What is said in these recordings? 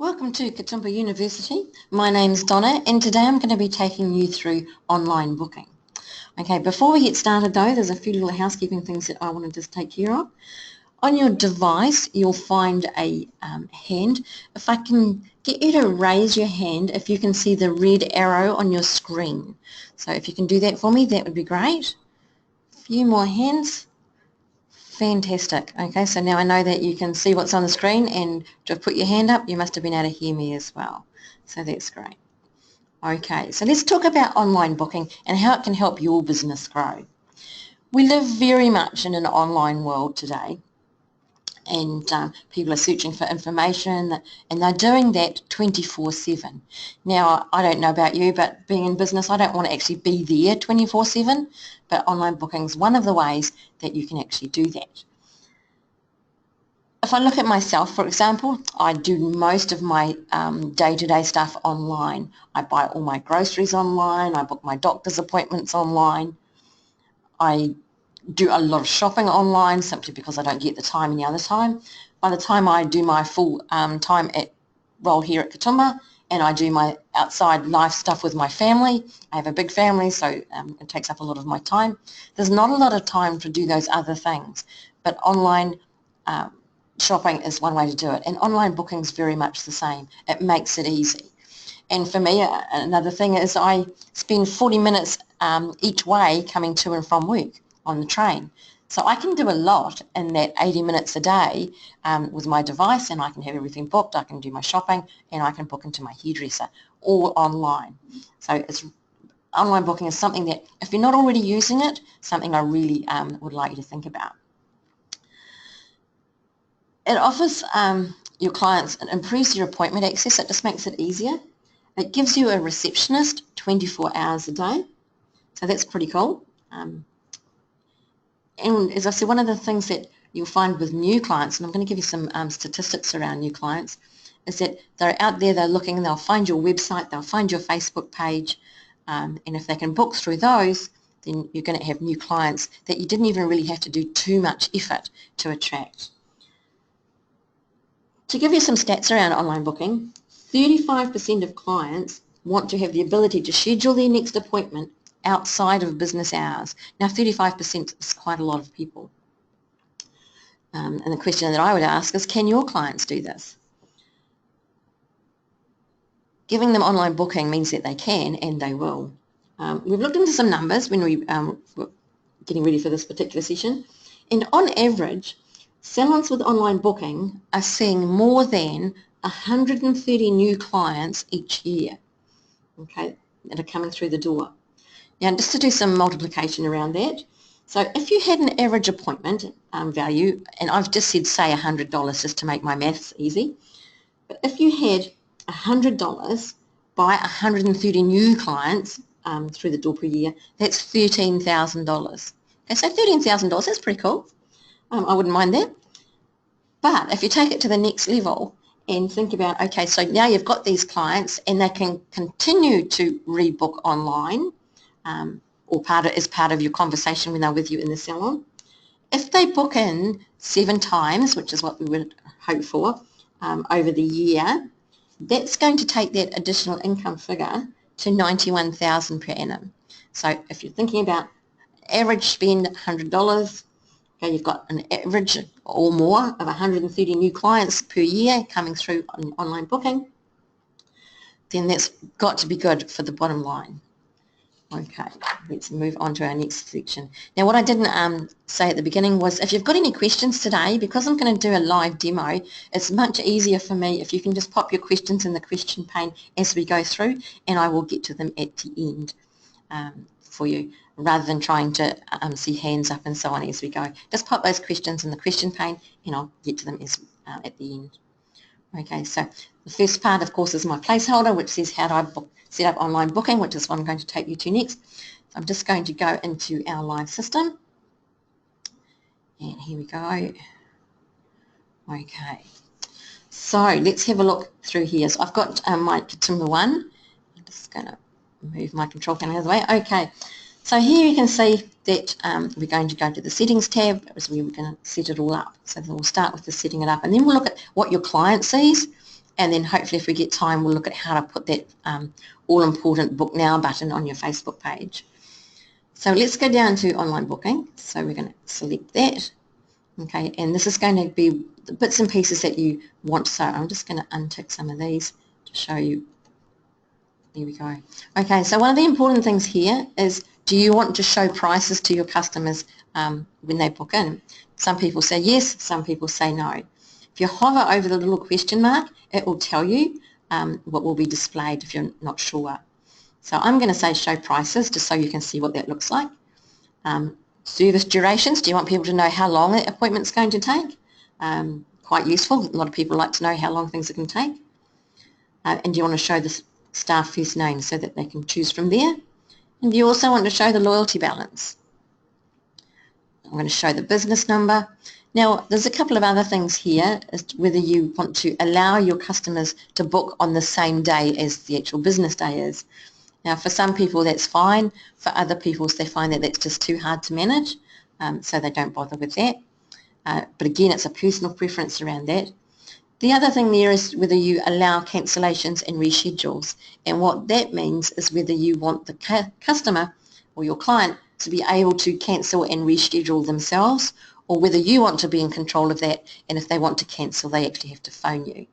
Welcome to Katoomba University. My name's Donna and today I'm going to be taking you through online booking. Okay, before we get started though, there's a few little housekeeping things that I want to just take care of. On your device you'll find a hand. If I can get you to raise your hand if you can see the red arrow on your screen. So if you can do that for me, that would be great. A few more hands. Fantastic. Okay, so now I know that you can see what's on the screen, and to put your hand up, you must have been able to hear me as well. So that's great. Okay, so let's talk about online booking and how it can help your business grow. We live very much in an online world today, and people are searching for information, and they're doing that 24/7. Now, I don't know about you, but being in business, I don't want to actually be there 24/7, but online booking is one of the ways that you can actually do that. If I look at myself, for example, I do most of my day-to-day stuff online. I buy all my groceries online, I book my doctor's appointments online, I do a lot of shopping online simply because I don't get the time any other time. By the time I do my full time role here at Katoomba and I do my outside life stuff with my family, I have a big family, so it takes up a lot of my time. There's not a lot of time to do those other things, but online shopping is one way to do it, and online booking is very much the same. It makes it easy. And for me, another thing is I spend 40 minutes each way coming to and from work on the train. So I can do a lot in that 80 minutes a day with my device, and I can have everything booked, I can do my shopping, and I can book into my hairdresser, all online. So online booking is something that, if you're not already using it, something I really would like you to think about. It offers your clients and improves your appointment access. It just makes it easier. It gives you a receptionist 24 hours a day, so that's pretty cool. And as I said, one of the things that you'll find with new clients, and I'm going to give you some statistics around new clients, is that they're out there, they're looking, they'll find your website, they'll find your Facebook page, and if they can book through those, then you're going to have new clients that you didn't even really have to do too much effort to attract. To give you some stats around online booking, 35% of clients want to have the ability to schedule their next appointment outside of business hours. Now, 35% is quite a lot of people. And the question that I would ask is, can your clients do this? Giving them online booking means that they can, and they will. We've looked into some numbers when we were getting ready for this particular session, and on average, salons with online booking are seeing more than 130 new clients each year, okay, that are coming through the door. Now, just to do some multiplication around that, so if you had an average appointment value, and I've just said say $100 just to make my maths easy, but if you had $100 by 130 new clients through the door per year, that's $13,000. Okay, so $13,000, that's pretty cool. I wouldn't mind that. But if you take it to the next level and think about, okay, so now you've got these clients and they can continue to rebook online or as part of your conversation when they're with you in the salon. If they book in 7 times, which is what we would hope for over the year, that's going to take that additional income figure to $91,000 per annum. So if you're thinking about average spend $100, okay, you've got an average or more of 130 new clients per year coming through on online booking, then that's got to be good for the bottom line. Okay, let's move on to our next section. Now, what I didn't say at the beginning was, if you've got any questions today, because I'm going to do a live demo, it's much easier for me if you can just pop your questions in the question pane as we go through, and I will get to them at the end for you, rather than trying to see hands up and so on as we go. Just pop those questions in the question pane, and I'll get to them at the end. Okay, so the first part, of course, is my placeholder, which says how do I set up online booking, which is what I'm going to take you to next. So I'm just going to go into our live system. And here we go. Okay, so let's have a look through here. So I've got my Katoomba 1. I'm just going to move my control panel out of the way. Okay, so here you can see that we're going to go to the settings tab, as we were going to set it all up. So we'll start with the setting it up, and then we'll look at what your client sees and then hopefully if we get time we'll look at how to put that all-important Book Now button on your Facebook page. So let's go down to online booking. So we're going to select that. Okay, and this is going to be the bits and pieces that you want. So I'm just going to untick some of these to show you. There we go. Okay, so one of the important things here is, do you want to show prices to your customers when they book in? Some people say yes, some people say no. If you hover over the little question mark, it will tell you what will be displayed if you're not sure. So I'm going to say show prices just so you can see what that looks like. Service durations, do you want people to know how long an appointment's going to take? Quite useful. A lot of people like to know how long things are going to take. And you want to show the staff first name so that they can choose from there. And you also want to show the loyalty balance. I'm going to show the business number. Now, there's a couple of other things here as to whether you want to allow your customers to book on the same day as the actual business day is. Now, for some people that's fine. For other people, they find that that's just too hard to manage, so they don't bother with that. But again, it's a personal preference around that. The other thing there is whether you allow cancellations and reschedules, and what that means is whether you want the customer or your client to be able to cancel and reschedule themselves, or whether you want to be in control of that, and if they want to cancel, they actually have to phone you.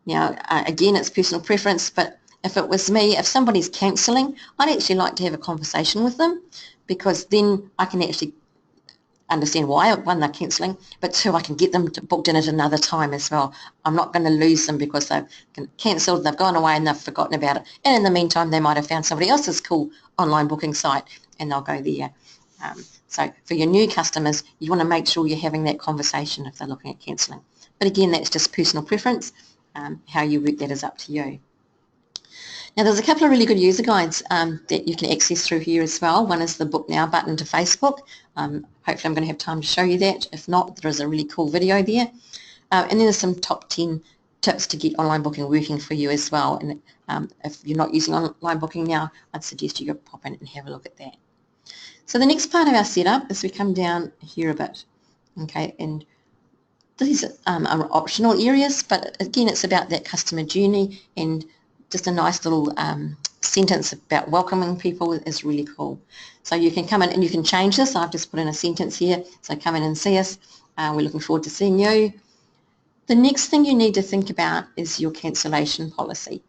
Now, again, it's personal preference, but if it was me, if somebody's cancelling, I'd actually like to have a conversation with them, because then I can actually understand why, one, they're cancelling, but two, I can get them booked in at another time as well. I'm not going to lose them because they've cancelled, they've gone away and they've forgotten about it. And in the meantime, they might have found somebody else's cool online booking site and they'll go there. So for your new customers, you want to make sure you're having that conversation if they're looking at cancelling. But again, that's just personal preference. How you work that is up to you. Now, there's a couple of really good user guides that you can access through here as well. One is the Book Now button to Facebook. Hopefully I'm going to have time to show you that. If not, there is a really cool video there. And then there's some top 10 tips to get online booking working for you as well. And if you're not using online booking now, I'd suggest you go pop in and have a look at that. So the next part of our setup is we come down here a bit. Okay, and these are optional areas, but again, it's about that customer journey, and just a nice little sentence about welcoming people is really cool. So you can come in and you can change this. I've just put in a sentence here. So come in and see us. We're looking forward to seeing you. The next thing you need to think about is your cancellation policy.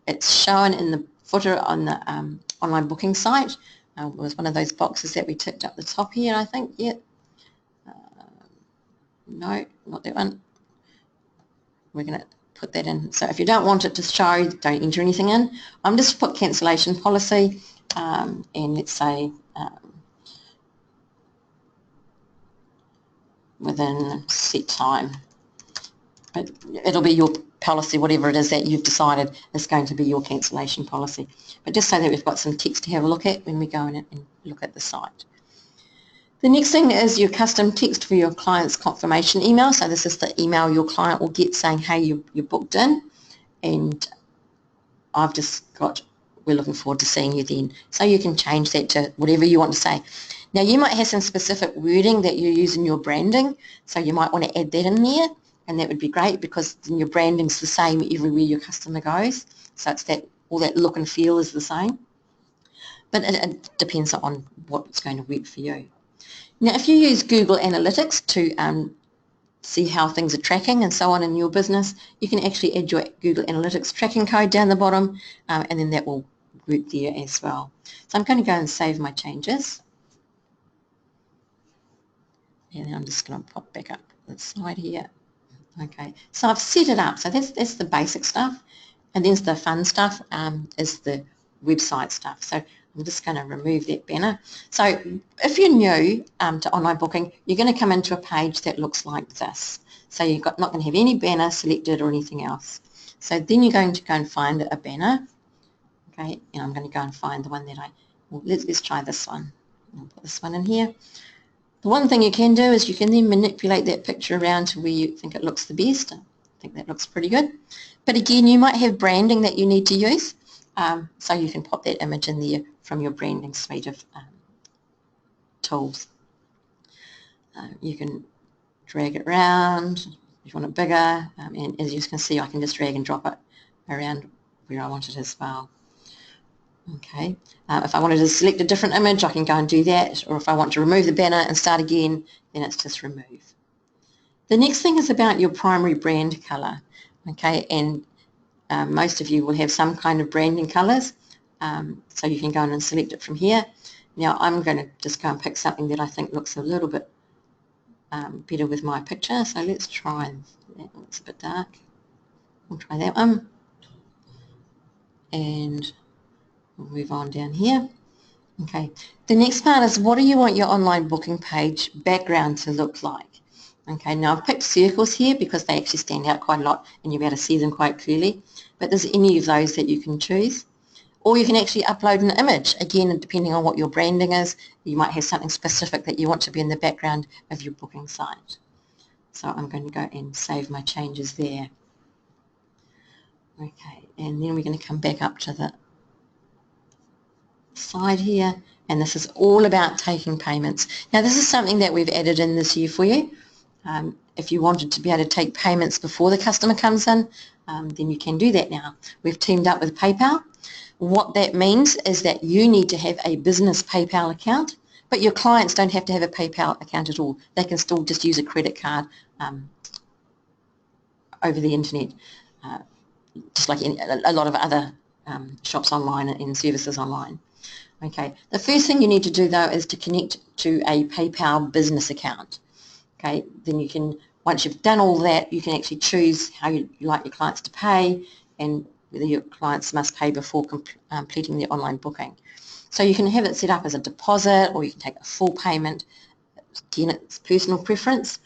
It's shown in the footer on the online booking site. It was one of those boxes that we ticked up the top here, I think. Yeah. No, not that one. We're going to put that in. So if you don't want it to show, don't enter anything in. I'm just put cancellation policy, and let's say within set time. It'll be your policy, whatever it is that you've decided is going to be your cancellation policy. But just so that we've got some text to have a look at when we go in and look at the site. The next thing is your custom text for your client's confirmation email. So this is the email your client will get saying, hey, you're booked in, and I've just got, we're looking forward to seeing you then. So you can change that to whatever you want to say. Now, you might have some specific wording that you use in your branding, so you might want to add that in there, and that would be great because then your branding's the same everywhere your customer goes. So it's that, all that look and feel is the same. But it depends on what's going to work for you. Now, if you use Google Analytics to see how things are tracking and so on in your business, you can actually add your Google Analytics tracking code down the bottom, and then that will work there as well. So I'm going to go and save my changes. And then I'm just going to pop back up the slide here. Okay, so I've set it up. So that's the basic stuff. And then the fun stuff is the website stuff. So I'm just going to remove that banner. So if you're new to online booking, you're going to come into a page that looks like this. So you're not going to have any banner selected or anything else. So then you're going to go and find a banner. Okay, and I'm going to go and find the one that well, let's try this one. I'll put this one in here. The one thing you can do is you can then manipulate that picture around to where you think it looks the best. I think that looks pretty good. But again, you might have branding that you need to use. So you can pop that image in there from your branding suite of tools. You can drag it around, If you want it bigger, and as you can see, I can just drag and drop it around where I want it as well. Okay, if I wanted to select a different image, I can go and do that, or if I want to remove the banner and start again, then it's just remove. The next thing is about your primary brand colour. Okay, and most of you will have some kind of branding colours, so you can go in and select it from here. Now I'm going to just go and pick something that I think looks a little bit better with my picture, so let's try that. Looks a bit dark. We'll try that one, and we'll move on down here. Okay, the next part is, what do you want your online booking page background to look like? Okay, now I've picked circles here because they actually stand out quite a lot and you'll be able to see them quite clearly, but there's any of those that you can choose. Or you can actually upload an image. Again, depending on what your branding is, you might have something specific that you want to be in the background of your booking site. So I'm going to go and save my changes there. Okay, and then we're going to come back up to the side here, and this is all about taking payments. Now this is something that we've added in this year for you. If you wanted to be able to take payments before the customer comes in, then you can do that now. We've teamed up with PayPal. What that means is that you need to have a business PayPal account, but your clients don't have to have a PayPal account at all. They can still just use a credit card over the internet, just like a lot of other shops online and services online. Okay, the first thing you need to do though is to connect to a PayPal business account. Okay, then you can, once you've done all that, you can actually choose how you like your clients to pay and whether your clients must pay before completing their online booking. So you can have it set up as a deposit, or you can take a full payment. Again, it's personal preference.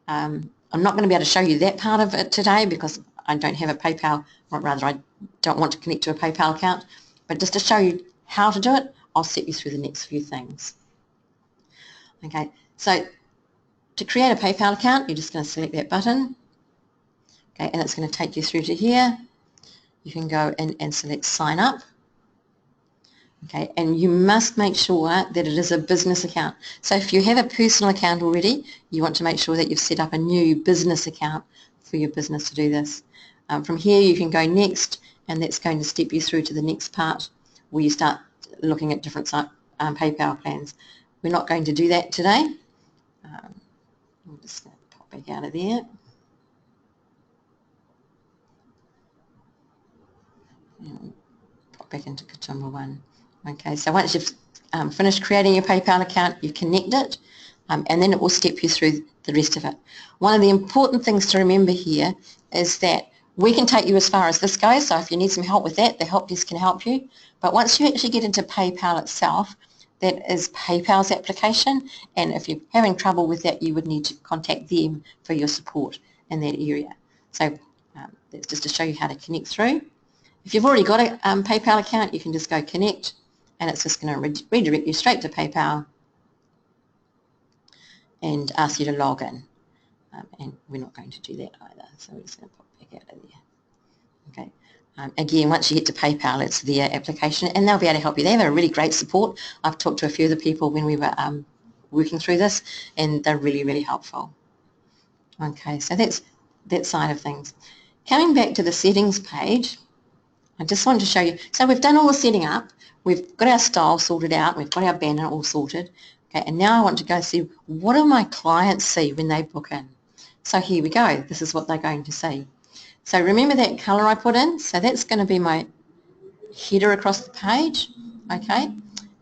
I'm not going to be able to show you that part of it today because I don't have a PayPal, or rather I don't want to connect to a PayPal account, but just to show you how to do it, I'll set you through the next few things. Okay, so to create a PayPal account, you're just going to select that button, okay, and it's going to take you through to here. You can go in and select sign up, okay, and you must make sure that it is a business account. So if you have a personal account already, you want to make sure that you've set up a new business account for your business to do this. From here you can go next, and that's going to step you through to the next part where you start looking at different PayPal plans. We're not going to do that today. I'm just going to pop back out of there. And pop back into Katoomba 1. Okay, so once you've finished creating your PayPal account, you connect it, and then it will step you through the rest of it. One of the important things to remember here is that we can take you as far as this goes, so if you need some help with that, the help desk can help you. But once you actually get into PayPal itself, that is PayPal's application, and if you're having trouble with that, you would need to contact them for your support in that area. So that's just to show you how to connect through. If you've already got a PayPal account, you can just go connect, and it's just going to redirect you straight to PayPal and ask you to log in. And we're not going to do that either, so we're just going to pop back out of there. Okay. Again, once you get to PayPal, it's their application, and they'll be able to help you. They have a really great support. I've talked to a few of the people when we were working through this, and they're really, really helpful. Okay, so that's that side of things. Coming back to the settings page, I just wanted to show you. So we've done all the setting up. We've got our style sorted out. We've got our banner all sorted. Okay, and now I want to go see, what do my clients see when they book in? So here we go. This is what they're going to see. So remember that colour I put in? So that's going to be my header across the page, okay?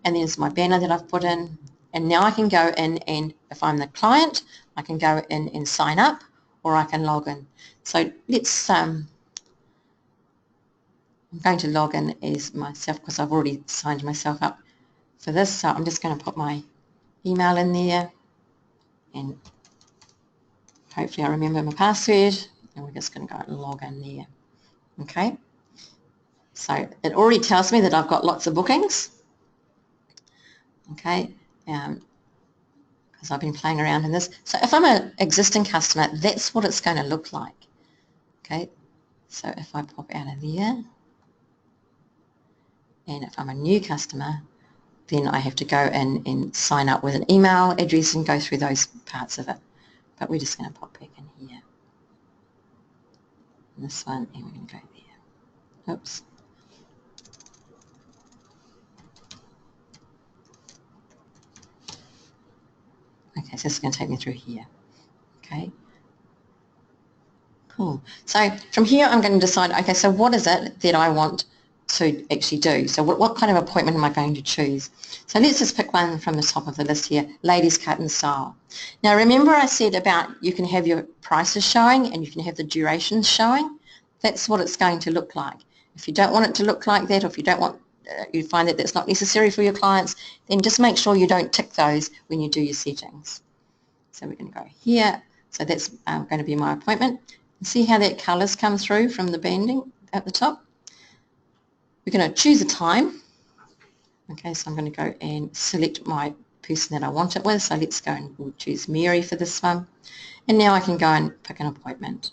And there's my banner that I've put in. And now I can go in, and if I'm the client, I can go in and sign up, or I can log in. So let's, I'm going to log in as myself because I've already signed myself up for this. So I'm just going to put my email in there, and hopefully I remember my password. And we're just going to go and log in there. Okay, so it already tells me that I've got lots of bookings. Okay, because I've been playing around in this. So if I'm an existing customer, that's what it's going to look like. Okay, so if I pop out of there, and if I'm a new customer, then I have to go in and sign up with an email address and go through those parts of it. But we're just going to pop back in here. this one, and we're going to go there. Oops. Okay, so this is going to take me through here. Okay. Cool. So from here, I'm going to decide, okay, so what is it that I want to actually do? So what kind of appointment am I going to choose? So let's just pick one from the top of the list here, ladies cut and style. Now remember I said about you can have your prices showing and you can have the durations showing. That's what it's going to look like. If you don't want it to look like that, or if you don't want, you find that that's not necessary for your clients, then just make sure you don't tick those when you do your settings. So we're going to go here. So that's going to be my appointment. See how that colours come through from the banding at the top? We're going to choose a time. Okay, so I'm going to go and select my person that I want it with. So let's go and we'll choose Mary for this one. And now I can go and pick an appointment.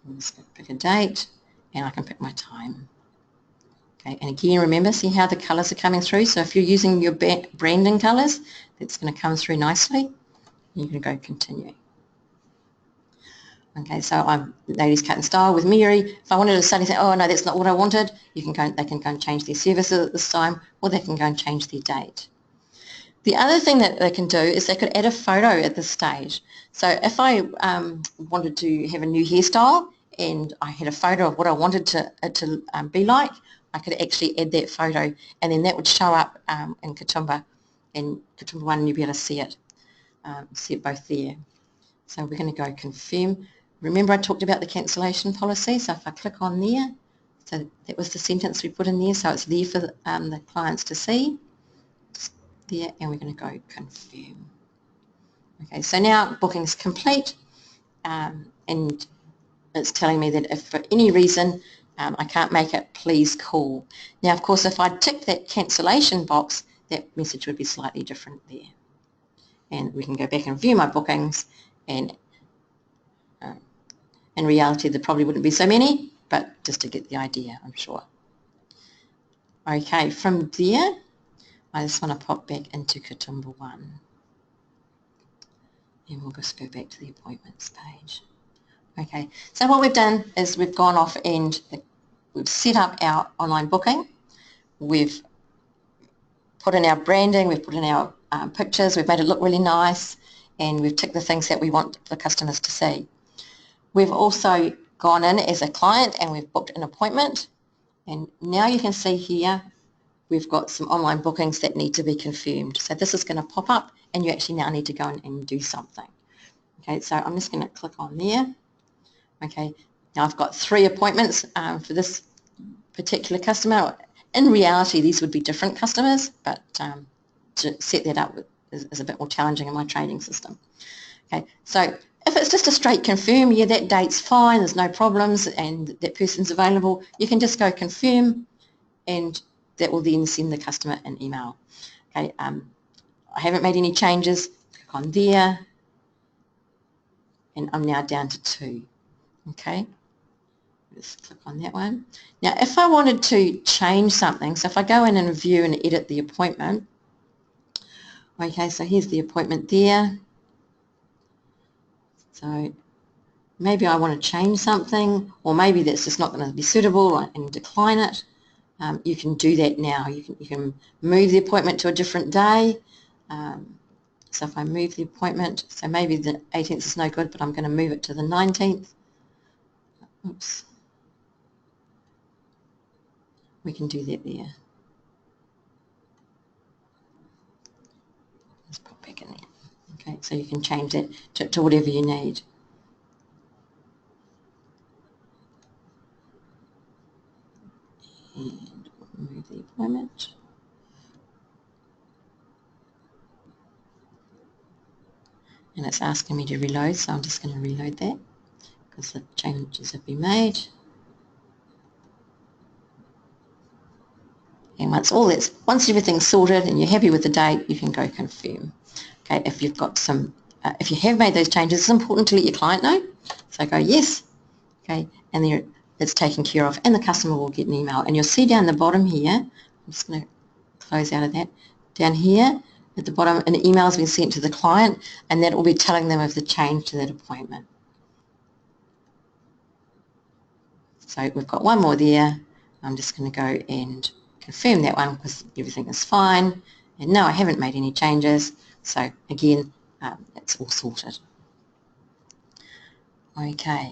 I'm just going to pick a date and I can pick my time. Okay, and again, remember, see how the colours are coming through? So if you're using your branding colours, that's going to come through nicely. You can go continue. Okay, so I'm ladies cut and style with Mary. If I wanted to suddenly say, oh no, that's not what I wanted, they can go and change their services at this time, or they can go and change their date. The other thing that they can do is they could add a photo at this stage. So if I wanted to have a new hairstyle and I had a photo of what I wanted it to be like, I could actually add that photo, and then that would show up in Katoomba, and Katoomba 1, and you'll be able to see it both there. So we're going to go confirm. Remember I talked about the cancellation policy, so if I click on there, so that was the sentence we put in there, so it's there for the clients to see. Just there, and we're going to go confirm. Okay, so now booking's complete, and it's telling me that if for any reason I can't make it, please call. Now, of course, if I tick that cancellation box, that message would be slightly different there. And we can go back and view my bookings, and in reality there probably wouldn't be so many, but just to get the idea, I'm sure. Okay, from there I just want to pop back into Katoomba 1, and we'll just go back to the appointments page. Okay, so what we've done is we've gone off and we've set up our online booking, we've put in our branding, we've put in our pictures, we've made it look really nice, and we've ticked the things that we want the customers to see. We've also gone in as a client and we've booked an appointment, and now you can see here we've got some online bookings that need to be confirmed. So this is going to pop up and you actually now need to go in and do something. Okay, so I'm just going to click on there. Okay, now I've got 3 appointments for this particular customer. In reality these would be different customers, but to set that up is a bit more challenging in my trading system. Okay, so if it's just a straight confirm, yeah, that date's fine, there's no problems, and that person's available, you can just go confirm, and that will then send the customer an email. Okay, I haven't made any changes. Click on there, and I'm now down to 2. Okay, just click on that one. Now, if I wanted to change something, so if I go in and view and edit the appointment, okay, so here's the appointment there. So maybe I want to change something, or maybe that's just not going to be suitable and decline it. You can do that now. You can move the appointment to a different day. So if I move the appointment, so maybe the 18th is no good, but I'm going to move it to the 19th. Oops. We can do that there. Let's pop back in there. Okay, so you can change that to whatever you need. And move the appointment. And it's asking me to reload, so I'm just going to reload that because the changes have been made. And once everything's sorted and you're happy with the date, you can go confirm. Okay, if you've got some, if you have made those changes, it's important to let your client know. So go yes, okay, and then it's taken care of, and the customer will get an email. And you'll see down the bottom here, I'm just going to close out of that. Down here at the bottom, an email has been sent to the client, and that will be telling them of the change to that appointment. So we've got one more there. I'm just going to go and confirm that one because everything is fine. And no, I haven't made any changes. So again, it's all sorted. Okay.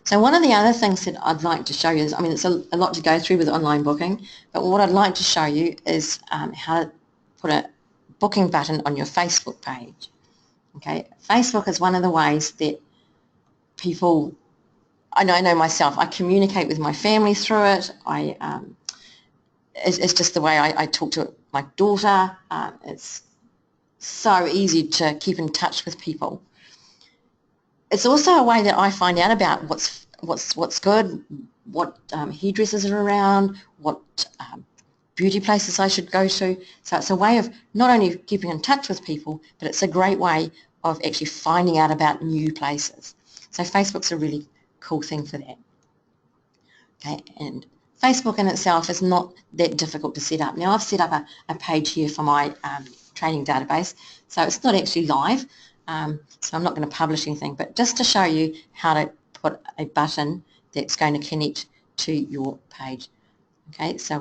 So one of the other things that I'd like to show you is, I mean, it's a lot to go through with online booking, but what I'd like to show you is how to put a booking button on your Facebook page. Okay, Facebook is one of the ways that people, I know myself, I communicate with my family through it. It's just the way I talk to my daughter. It's so easy to keep in touch with people. It's also a way that I find out about what's good, what hairdressers are around, what beauty places I should go to. So it's a way of not only keeping in touch with people, but it's a great way of actually finding out about new places. So Facebook's a really cool thing for that. Okay, and Facebook in itself is not that difficult to set up. Now I've set up a page here for my training database, so it's not actually live, so I'm not going to publish anything, but just to show you how to put a button that's going to connect to your page. Okay, so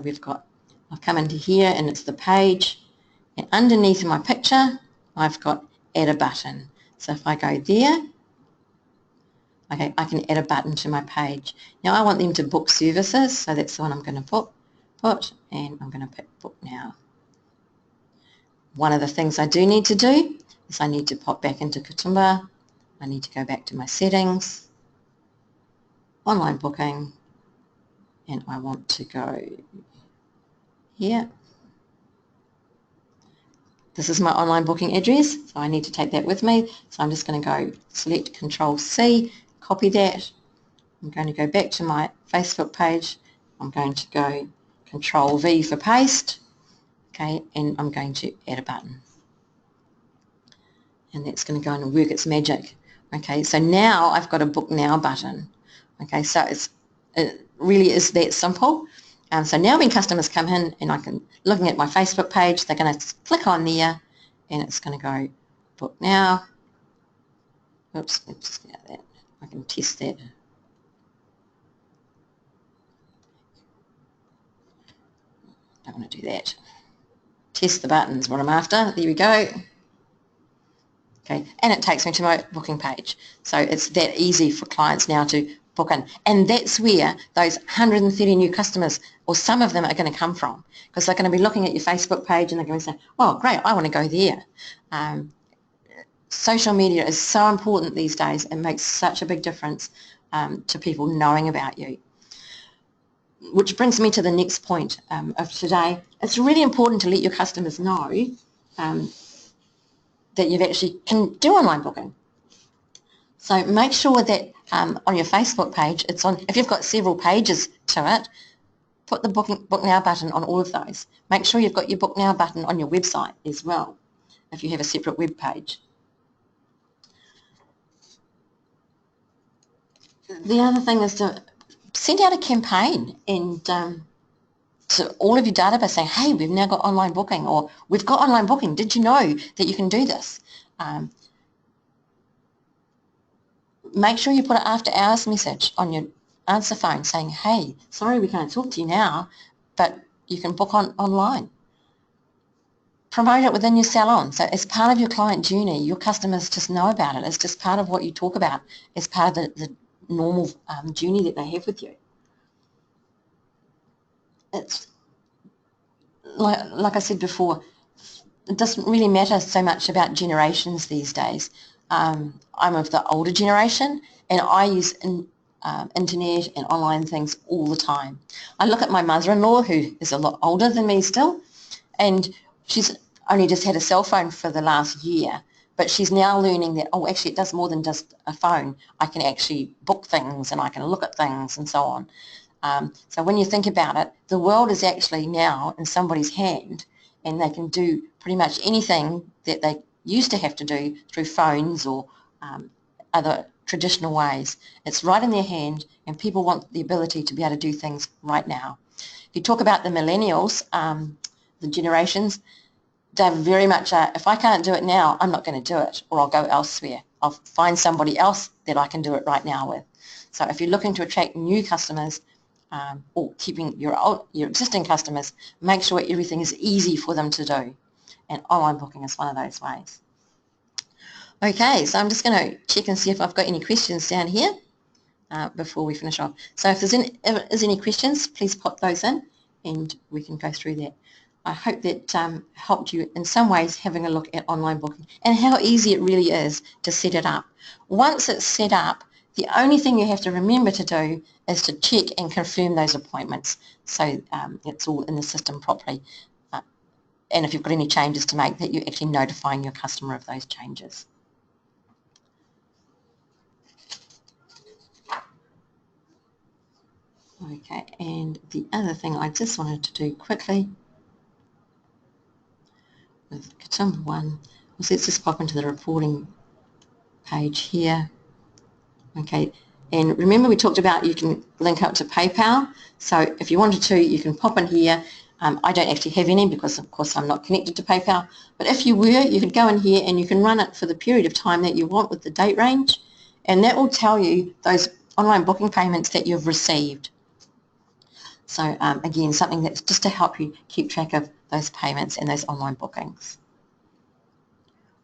I've come into here and it's the page, and underneath my picture I've got add a button. So if I go there, okay, I can add a button to my page. Now I want them to book services, so that's the one I'm going to put, and I'm going to pick book now. One of the things I do need to do is I need to pop back into Katoomba. I need to go back to my settings, online booking, and I want to go here. This is my online booking address, so I need to take that with me. So I'm just going to go select Control-C, copy that. I'm going to go back to my Facebook page. I'm going to go Control-V for paste, okay, and I'm going to add a button. And that's going to go and work its magic. Okay, so now I've got a Book Now button. Okay, so it really is that simple. So now when customers come in and looking at my Facebook page, they're going to click on there and it's going to go Book Now. Oops, let's get that. I can test that. Don't want to do that. Test the buttons, what I'm after. There we go. Okay, and it takes me to my booking page. So it's that easy for clients now to book in. And that's where those 130 new customers, or some of them, are going to come from, because they're going to be looking at your Facebook page and they're going to say, oh, great, I want to go there. Social media is so important these days. It makes such a big difference to people knowing about you. Which brings me to the next point of today. It's really important to let your customers know that you actually can do online booking. So make sure that on your Facebook page, it's on. If you've got several pages to it, put the Book Now button on all of those. Make sure you've got your Book Now button on your website as well, if you have a separate web page. The other thing is to send out a campaign and to all of your database saying, hey, we've now got online booking, or we've got online booking. Did you know that you can do this? Make sure you put an after hours message on your answer phone saying, hey, sorry we can't talk to you now, but you can book online. Promote it within your salon. So as part of your client journey, your customers just know about it. It's just part of what you talk about. It's part of the normal journey that they have with you. It's like I said before, it doesn't really matter so much about generations these days. I'm of the older generation, and I use internet and online things all the time. I look at my mother-in-law, who is a lot older than me still, and she's only just had a cell phone for the last year, but she's now learning that, oh, actually it does more than just a phone. I can actually book things and I can look at things and so on. So when you think about it, the world is actually now in somebody's hand, and they can do pretty much anything that they used to have to do through phones or other traditional ways. It's right in their hand, and people want the ability to be able to do things right now. If you talk about the millennials, the generations, they're very much, if I can't do it now, I'm not going to do it, or I'll go elsewhere. I'll find somebody else that I can do it right now with. So if you're looking to attract new customers, or keeping your existing customers, make sure everything is easy for them to do. And online booking is one of those ways. Okay, so I'm just going to check and see if I've got any questions down here before we finish off. So if there's any questions, please pop those in and we can go through that. I hope that helped you in some ways having a look at online booking and how easy it really is to set it up. Once it's set up, the only thing you have to remember to do is to check and confirm those appointments so it's all in the system properly. And if you've got any changes to make, that you're actually notifying your customer of those changes. Okay, and the other thing I just wanted to do quickly with Katoomba 1 was let's just pop into the reporting page here. Okay, and remember we talked about you can link up to PayPal, so if you wanted to you can pop in here. I don't actually have any because of course I'm not connected to PayPal, but if you were, you could go in here and you can run it for the period of time that you want with the date range, and that will tell you those online booking payments that you've received. So again, something that's just to help you keep track of those payments and those online bookings.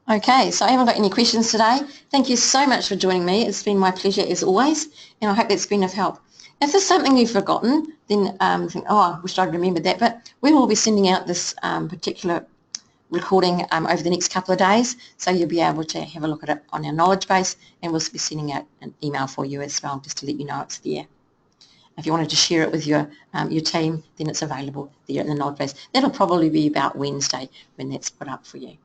Okay, so I haven't got any questions today. Thank you so much for joining me. It's been my pleasure as always, and I hope that's been of help. If there's something you've forgotten, then think, oh, I wish I'd remembered that, but we will be sending out this particular recording over the next couple of days, so you'll be able to have a look at it on our knowledge base, and we'll be sending out an email for you as well, just to let you know it's there. If you wanted to share it with your team, then it's available there in the knowledge base. That'll probably be about Wednesday when that's put up for you.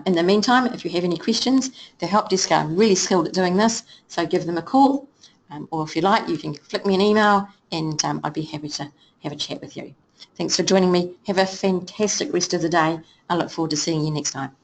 In the meantime, if you have any questions, the help desk are really skilled at doing this, so give them a call, or if you like, you can flick me an email, and I'd be happy to have a chat with you. Thanks for joining me. Have a fantastic rest of the day. I look forward to seeing you next time.